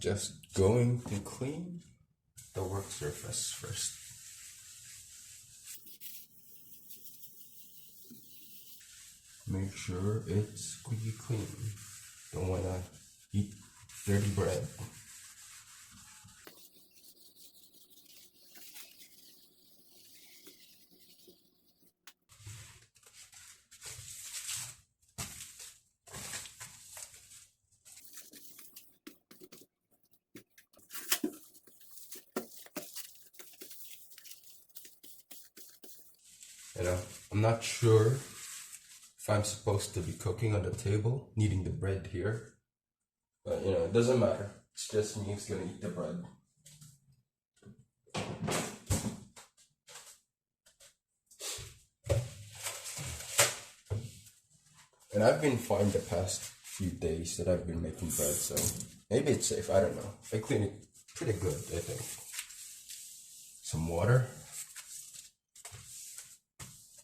just going to clean the work surface first. Make sure it's squeaky clean. Don't wanna eat dirty bread. You know, I'm not sure if I'm supposed to be cooking on the table, kneading the bread here. But you know, it doesn't matter. It's just me who's gonna eat the bread. And I've been fine the past few days that I've been making bread, so maybe it's safe, I don't know. I clean it pretty good, I think. Some water.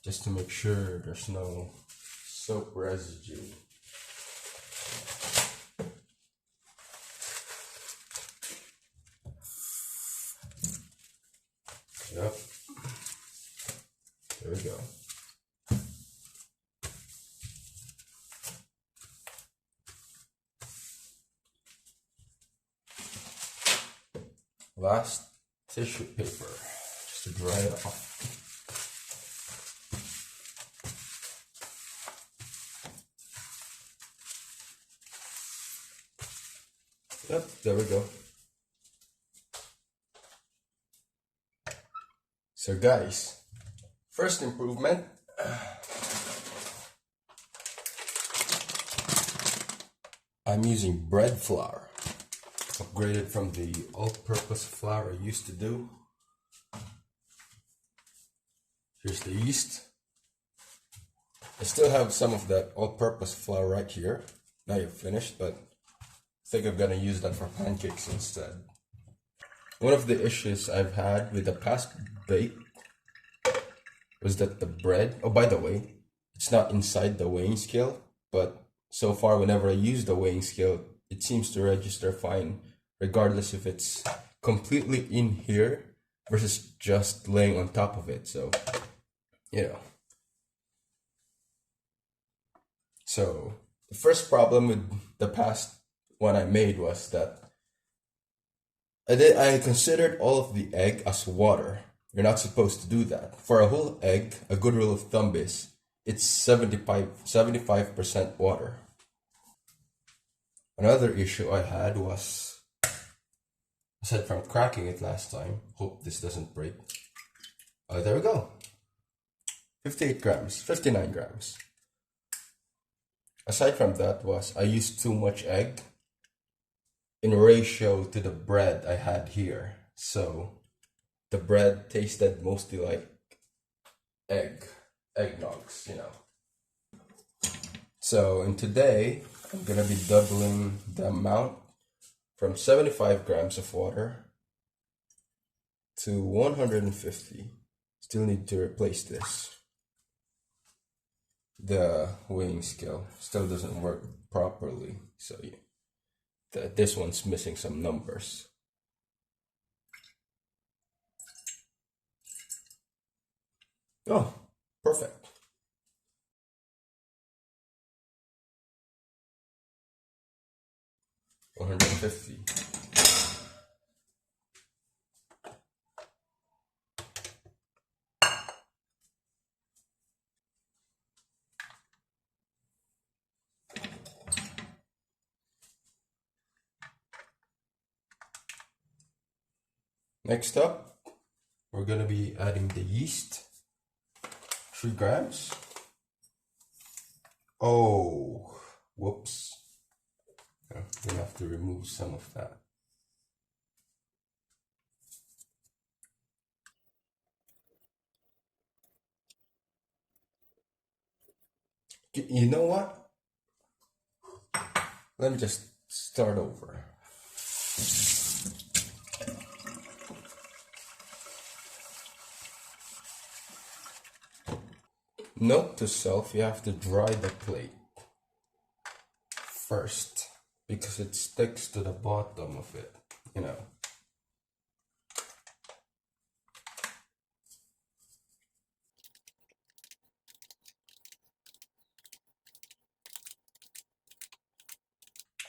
Just to make sure there's no soap residue. Yep. There we go. Last tissue paper, just to dry it off. Yep, there we go. So guys, first improvement. I'm using bread flour. Upgraded from the all-purpose flour I used to do. Here's the yeast. I still have some of that all-purpose flour right here. Now you're finished, but I think I'm gonna use that for pancakes instead. One of the issues I've had with the past bake was that the bread, oh by the way, it's not inside the weighing scale, but so far whenever I use the weighing scale, it seems to register fine, regardless if it's completely in here versus just laying on top of it. So, you know. So, the first problem with the past one I made was that I considered all of the egg as water. You're not supposed to do that. For a whole egg, a good rule of thumb is it's 75% water. Another issue I had was, aside from cracking it last time, hope this doesn't break. Oh, there we go. 58 grams, 59 grams. Aside from that was, I used too much egg in ratio to the bread I had here. So the bread tasted mostly like eggnogs, you know. So in today, I'm gonna be doubling the amount from 75 grams of water to 150. Still need to replace this. The weighing scale still doesn't work properly, so yeah, this one's missing some numbers. Oh, perfect. $150. Next up, we're gonna be adding the yeast. 3 grams. Oh, whoops. We have to remove some of that. You know what? Let me just start over. Note to self, you have to dry the plate first. because it sticks to the bottom of it, you know.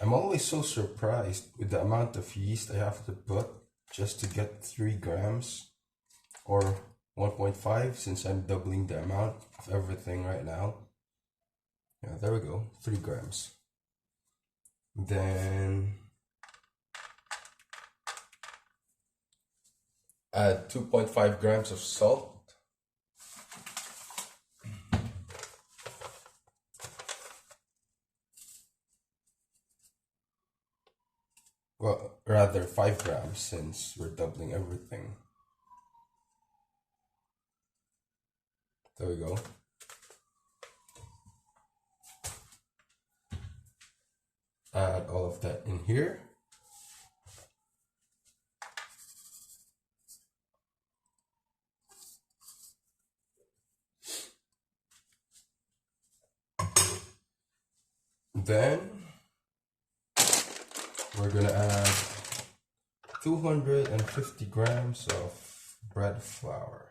I'm always so surprised with the amount of yeast I have to put just to get 3 grams or 1.5, since I'm doubling the amount of everything right now. Yeah, there we go, 3 grams. Then add 2.5 grams of salt. Well, rather 5 grams, since we're doubling everything. There we go. Add all of that in here. Then we're gonna add 250 grams of bread flour.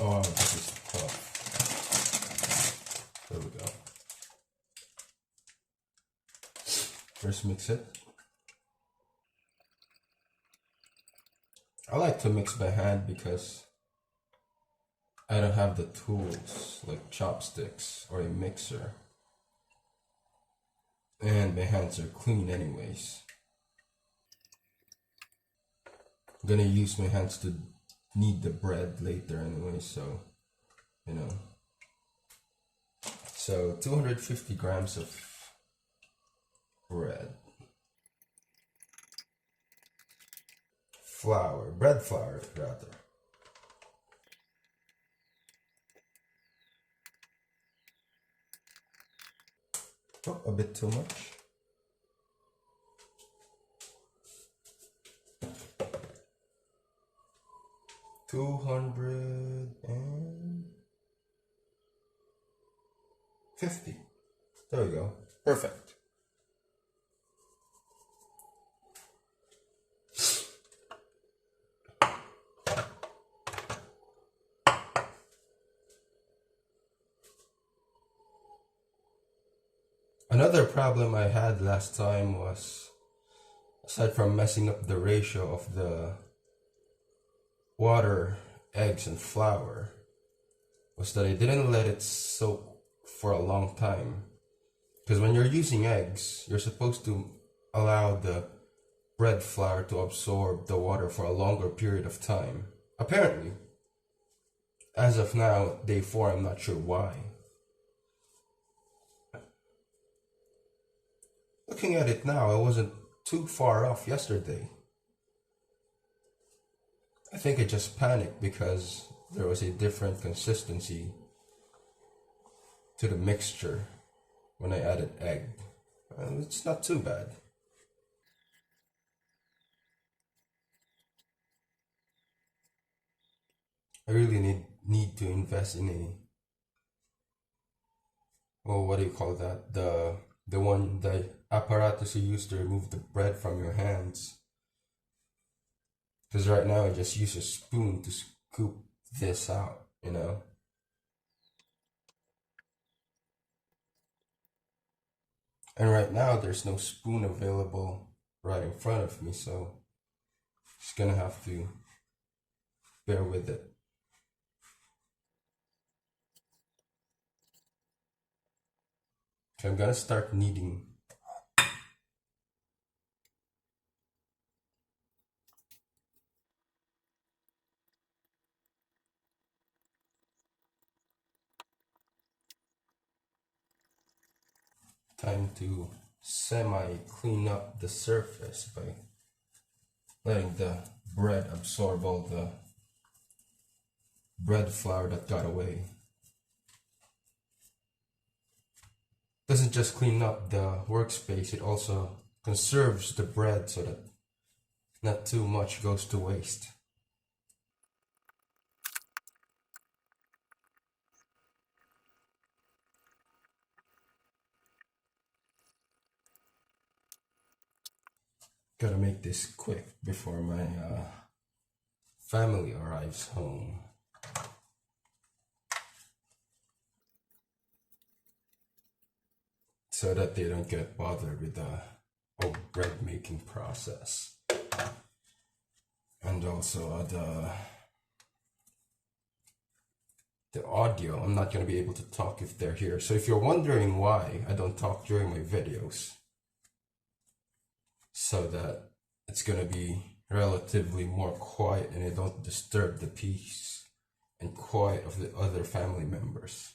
Oh, this is tough. There we go. First mix it. I like to mix by hand because I don't have the tools like chopsticks or a mixer. And my hands are clean anyways. I'm gonna use my hands to knead the bread later anyway, so, you know. So 250 grams of bread. Flour, bread flour rather. Oh, a bit too much. $250. There we go. Perfect. Another problem I had last time was, aside from messing up the ratio of the water, eggs, and flour, was that I didn't let it soak for a long time. Because when you're using eggs, you're supposed to allow the bread flour to absorb the water for a longer period of time. Apparently. As of now, day 4, I'm not sure why. Looking at it now, I wasn't too far off yesterday. I think I just panicked because there was a different consistency to the mixture when I added egg. It's not too bad. I really need to invest in a, well, what do you call that? The apparatus you use to remove the bread from your hands. Because right now I just use a spoon to scoop this out, you know? And right now there's no spoon available right in front of me, so just gonna have to bear with it. So I'm gonna start kneading. Time to semi-clean up the surface by letting the bread absorb all the bread flour that got away. doesn't just clean up the workspace, it also conserves the bread so that not too much goes to waste. Gotta make this quick before my family arrives home. So that they don't get bothered with the whole bread making process. And also the audio, I'm not going to be able to talk if they're here. So if you're wondering why I don't talk during my videos, so that it's going to be relatively more quiet and it don't disturb the peace and quiet of the other family members.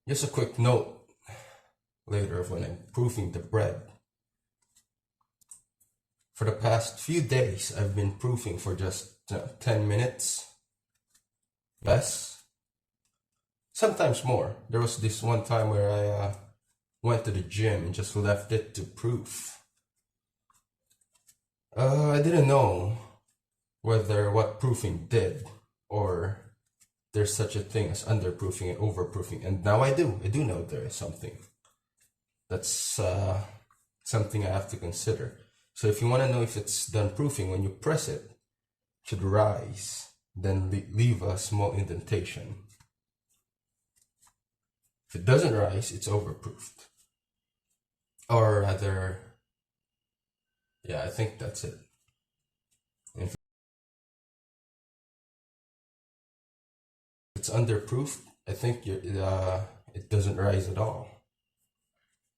Just a quick note later of when I'm proofing the bread. For the past few days, I've been proofing for just 10 minutes, less, sometimes more. There was this one time where I went to the gym and just left it to proof. I didn't know whether what proofing did or there's such a thing as underproofing and overproofing, and now I do know there is something. That's something I have to consider. So if you want to know if it's done proofing, when you press it, it should rise, then leave a small indentation. If it doesn't rise, it's overproofed. Or rather, yeah, I think that's it. If it's underproofed, I think it doesn't rise at all.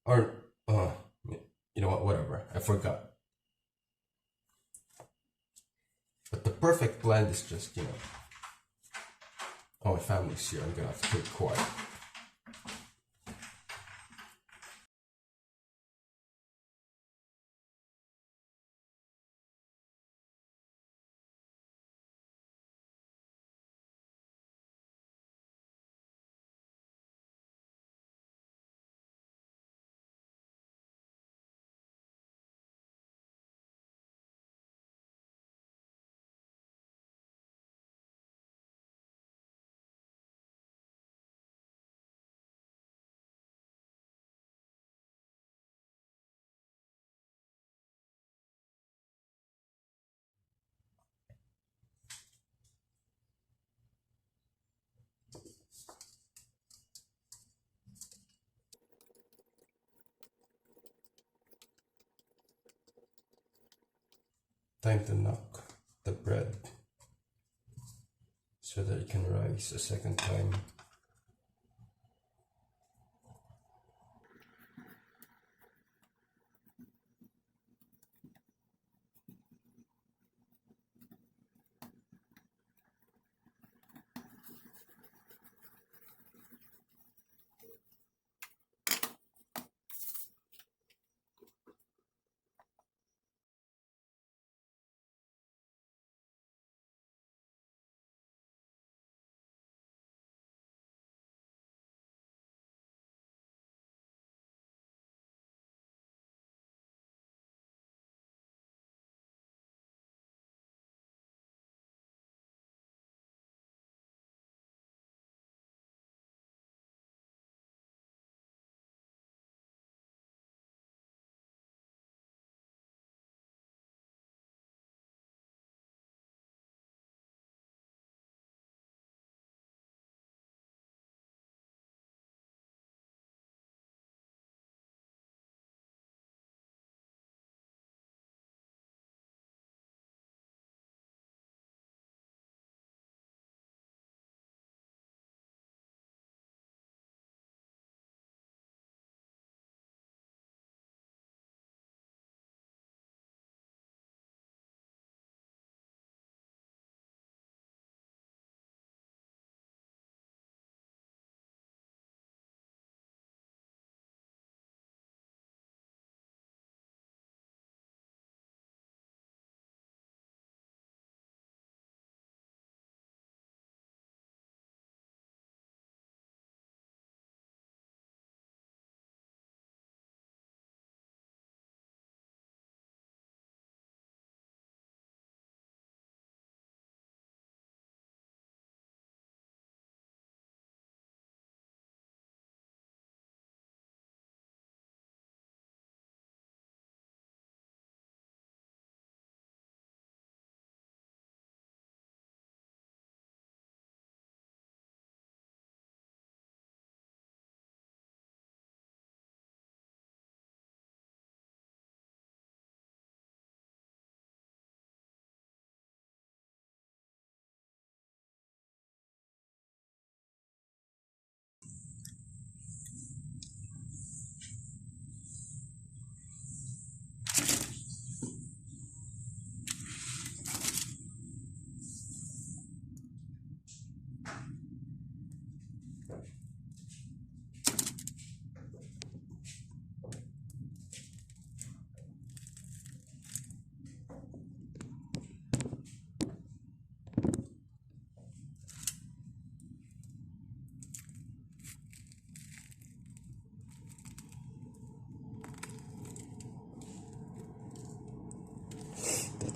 Or, you know what, whatever, I forgot. But the perfect blend is just, oh, my family's here, I'm gonna have to keep quiet. Time to knock the bread so that it can rise a second time.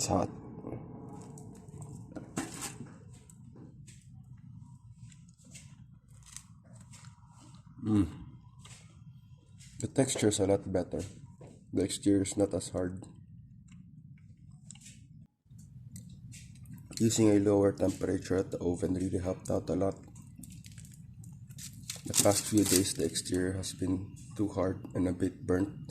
It's hot. The texture is a lot better. The exterior is not as hard. Using a lower temperature at the oven really helped out a lot. The past few days the exterior has been too hard and a bit burnt.